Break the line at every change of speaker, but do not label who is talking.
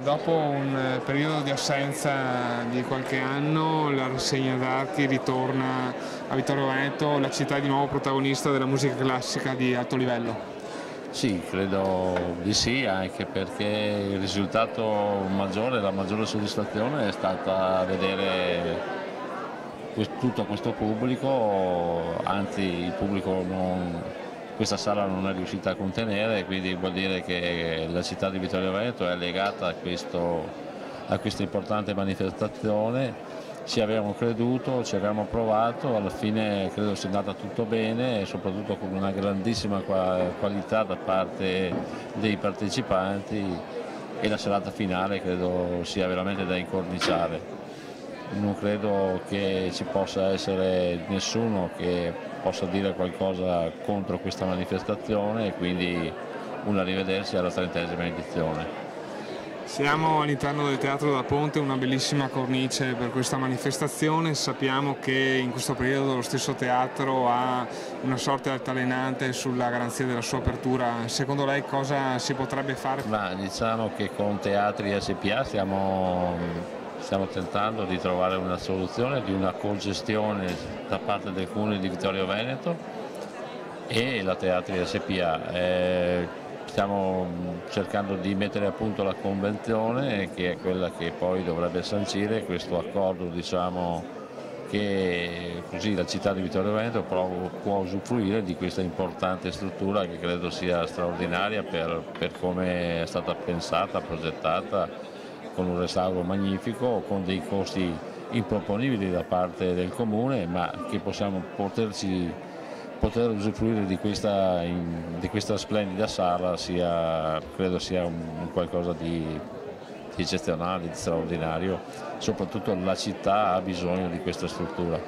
Dopo un periodo di assenza di qualche anno, la rassegna d'archi ritorna a Vittorio Veneto, la città è di nuovo protagonista della musica classica di alto livello.
Sì, credo di sì, anche perché il risultato maggiore, la maggiore soddisfazione è stata vedere tutto questo pubblico, anzi il pubblico questa sala non è riuscita a contenere, quindi vuol dire che la città di Vittorio Veneto è legata a questa importante manifestazione. Ci avevamo creduto, ci avevamo provato, alla fine credo sia andata tutto bene e soprattutto con una grandissima qualità da parte dei partecipanti, e la serata finale credo sia veramente da incorniciare. Non credo che ci possa essere nessuno che possa dire qualcosa contro questa manifestazione, e quindi un arrivederci alla 30ª edizione.
Siamo all'interno del Teatro da Ponte, una bellissima cornice per questa manifestazione. Sappiamo che in questo periodo lo stesso teatro ha una sorte altalenante sulla garanzia della sua apertura. Secondo lei cosa si potrebbe fare?
Ma diciamo che con Teatri SPA stiamo tentando di trovare una soluzione di una cogestione da parte del Comune di Vittorio Veneto e la Teatri SPA. Stiamo cercando di mettere a punto la convenzione, che è quella che poi dovrebbe sancire questo accordo, diciamo, che così la città di Vittorio Veneto può usufruire di questa importante struttura che credo sia straordinaria per come è stata pensata, progettata, con un restauro magnifico, con dei costi improponibili da parte del Comune, ma che possiamo poter usufruire di questa splendida sala credo sia un qualcosa di eccezionale, di straordinario. Soprattutto la città ha bisogno di questa struttura.